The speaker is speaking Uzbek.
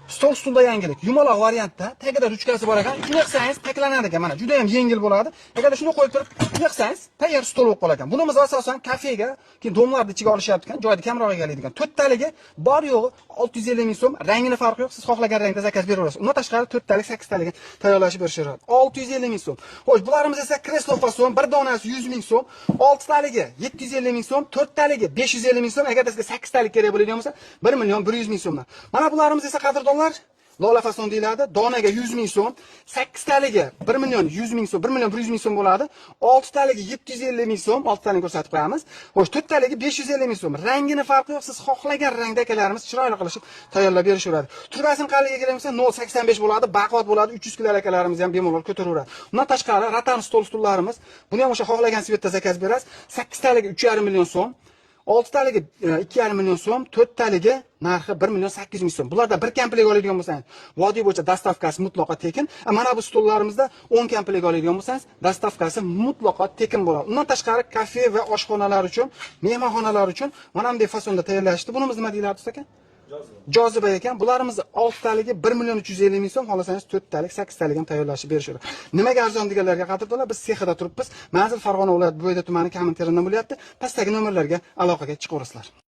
Stol stulda yangilik. Yumaloq variantda tagida ruchkasi bor ekan. Shuni yiqsangiz taklanadi ekan. Mana juda ham yengil bo'ladi. Agarda shuni qo'yib turib yiqsangiz, tayyor stol bo'lib qolar ekan. Bunimiz asosan kafega, keyin domlarni ichiga olishyapti ekan, joyda kamroq egallaydigan. To'rttaligi bor yo'g'i 650 ming so'm. Rangini farqi yo'q. Siz xohlagan rangda zakaz beraverasiz. Undan tashqari to'rttalik, sakkiztalik tayyorlashib berishadi. 650 ming so'm. Xo'sh, bularimiz esa kreslo fason, bir donasi 100 ming so'm, 6taligi 750 ming so'm, to'rttaligi 550 ming so'm. Agarda sizga 8talik kerak bo'ladigan bo'lsa, 1 million 100 ming so'mdan. Mana bularimiz esa qadrdonlar Lola fason deyiladi. Donaga 100 ming so'm, 8taligi 1 million 100 ming so'm, 1 million 100 ming so'm bo'ladi. 6taligi 750 ming so'm, 6talini ko'rsatib qo'yamiz. Xo'sh, 4taligi 550 ming so'm. Rangini farqi yo'q, siz xohlagan rangda akalarimiz chiroyli qilishib tayyorlab berishadi. Turbasini qanday kerak bo'lsa 0.85 bo'ladi, baquvvat bo'ladi, 300 kg akalarimiz ham bemalol ko'taraveradi. Undan tashqari ratan stullarimiz, buni ham o'sha xohlagan svetda zakaz berasiz. 8taligi 3,5 million so'm. 6taligi 2,5 million so'm, 4taligi narxi 1 million 800 ming so'm. Bularda bir komplet oladigan bo'lsangiz, vodiy bo'yicha dastavkasi mutlaqo tekin. Mana bu stullarimizda 10 komplet oladigan bo'lsangiz, dastavkasi mutlaqo tekin bo'ladi. Undan tashqari kafe va oshxonalar uchun, mehmonxonalar uchun mana bunday fasonda tayyorlashdi. Bunimiz nima deyiladi aka? Joziba ekan. Bularimiz 6taligi 1 million 350 ming so'm, xohlasangiz 4talik, 8talik ham tayyorlashib berishadi. Nimaga arzon deganlarga qadrdonlar, biz sexida turibmiz. Manzil Farg'ona viloyati Bo'yda tumani Kamin teridan bo'lyapti. Pastdagi nomerlarga aloqaga chiqaverasizlar.